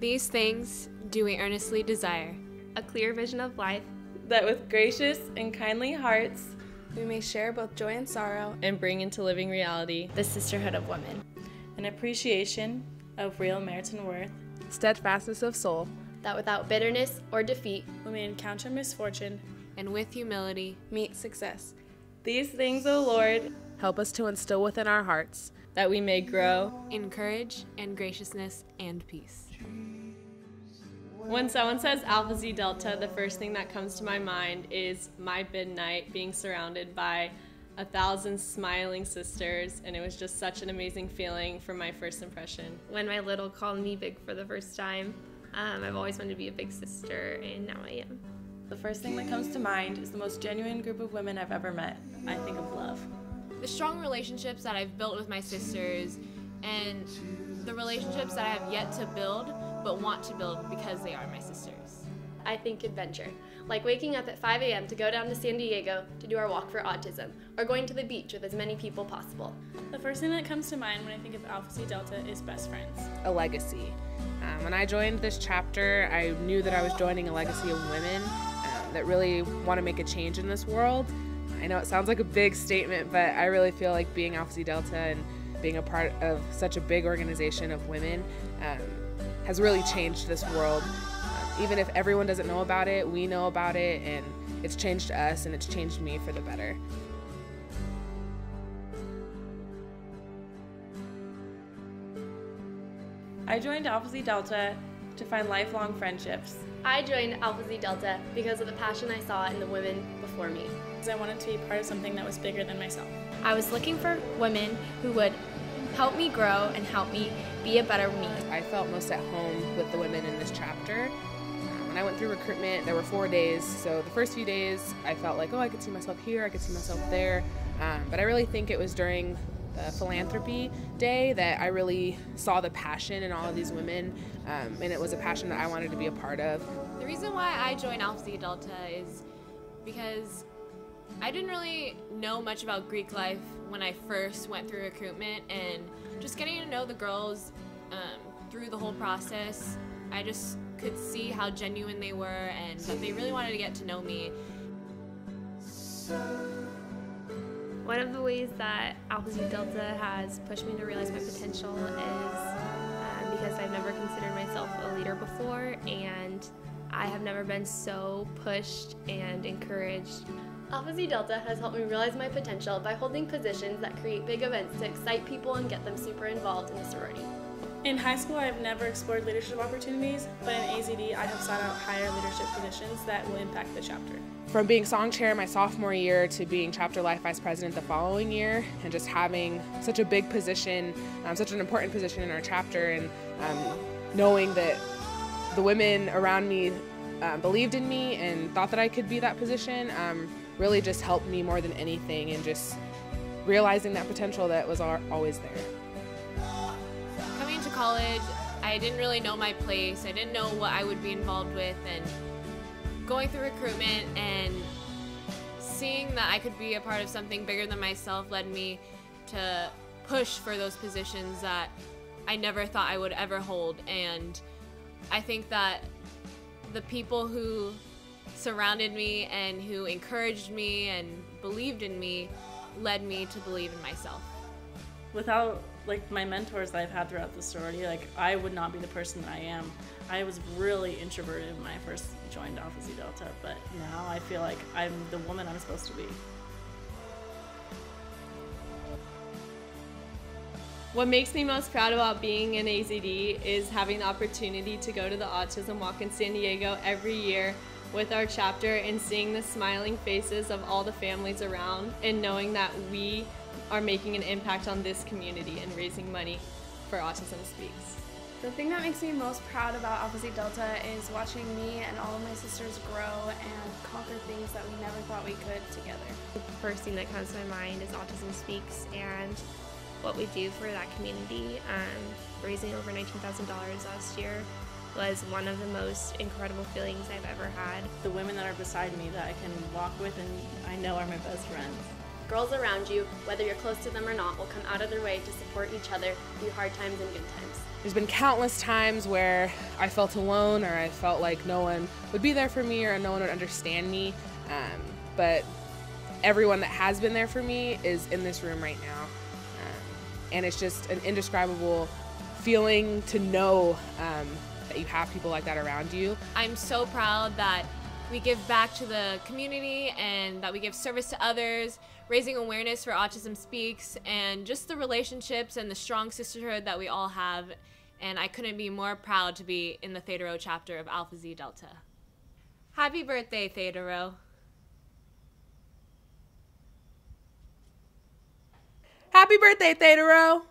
These things do we earnestly desire. A clear vision of life, that with gracious and kindly hearts we may share both joy and sorrow and bring into living reality the sisterhood of women. an appreciation of real merit and worth, steadfastness of soul, That without bitterness or defeat, we may encounter misfortune And with humility, meet success. These things, O Lord, help us to instill within our hearts that we may grow. in courage and graciousness and peace. When someone says Alpha Zeta Delta, the first thing that comes to my mind is my midnight being surrounded by 1,000 smiling sisters, and it was just such an amazing feeling for my first impression. when my little called me big for the first time, I've always wanted to be a big sister, and now I am. The first thing that comes to mind is the most genuine group of women I've ever met. I think of love. The strong relationships that I've built with my sisters and the relationships that I have yet to build but want to build because they are my sisters. I think adventure, like waking up at 5 a.m. to go down to San Diego to do our walk for autism, or going to the beach with as many people possible. The first thing that comes to mind when I think of Alpha Zeta Delta is best friends. a legacy. When I joined this chapter, I knew that I was joining a legacy of women that really want to make a change in this world. I know it sounds like a big statement, but I really feel like being Alpha Zeta Delta and being a part of such a big organization of women has really changed this world. Even if everyone doesn't know about it, we know about it, and it's changed us and it's changed me for the better. I joined Alpha Zeta Delta to find lifelong friendships. I joined Alpha Zeta Delta because of the passion I saw in the women before me. Because I wanted to be part of something that was bigger than myself. I was looking for women who would help me grow and help me be a better me. I felt most at home with the women in this chapter. When I went through recruitment, there were 4 days, so the first few days I felt like, oh, I could see myself here, I could see myself there, but I really think it was during the philanthropy day that I really saw the passion in all of these women, and it was a passion that I wanted to be a part of. The reason why I joined Alpha Zeta Delta is because I didn't really know much about Greek life when I first went through recruitment, and just getting to know the girls through the whole process, I just could see how genuine they were and that they really wanted to get to know me. One of the ways that Alpha Zeta Delta has pushed me to realize my potential is because I've never considered myself a leader before, and I have never been so pushed and encouraged. Alpha Zeta Delta has helped me realize my potential by holding positions that create big events to excite people and get them super involved in the sorority. In high school, I've never explored leadership opportunities, but in AZD, I have sought out higher leadership positions that will impact the chapter. From being song chair my sophomore year to being chapter life vice president the following year, and just having such a big position, such an important position in our chapter, and knowing that the women around me believed in me and thought that I could be that position really just helped me more than anything, and just realizing that potential that was always there. Coming to college, I didn't really know my place. I didn't know what I would be involved with, and going through recruitment and seeing that I could be a part of something bigger than myself led me to push for those positions that I never thought I would ever hold. And I think that the people who surrounded me and who encouraged me and believed in me led me to believe in myself. Without my mentors that I've had throughout the sorority, I would not be the person that I am. I was really introverted when I first joined Alpha Zeta Delta, but now I feel like I'm the woman I'm supposed to be. What makes me most proud about being in AZD is having the opportunity to go to the Autism Walk in San Diego every year with our chapter and seeing the smiling faces of all the families around, and knowing that we are making an impact on this community and raising money for Autism Speaks. The thing that makes me most proud about Alpha Zeta Delta is watching me and all of my sisters grow and conquer things that we never thought we could together. The first thing that comes to my mind is Autism Speaks and what we do for that community. Raising over $19,000 last year was one of the most incredible feelings I've ever had. The women that are beside me that I can walk with and I know are my best friends. girls around you, whether you're close to them or not, will come out of their way to support each other through hard times and good times. There's been countless times where I felt alone, or I felt like no one would be there for me, or no one would understand me. But everyone that has been there for me is in this room right now. And it's just an indescribable feeling to know that you have people like that around you. I'm so proud that we give back to the community and that we give service to others, raising awareness for Autism Speaks, and just the relationships and the strong sisterhood that we all have. And I couldn't be more proud to be in the Theta Rho chapter of Alpha Xi Delta. Happy birthday, Theta Rho. Happy birthday, Theta Rho!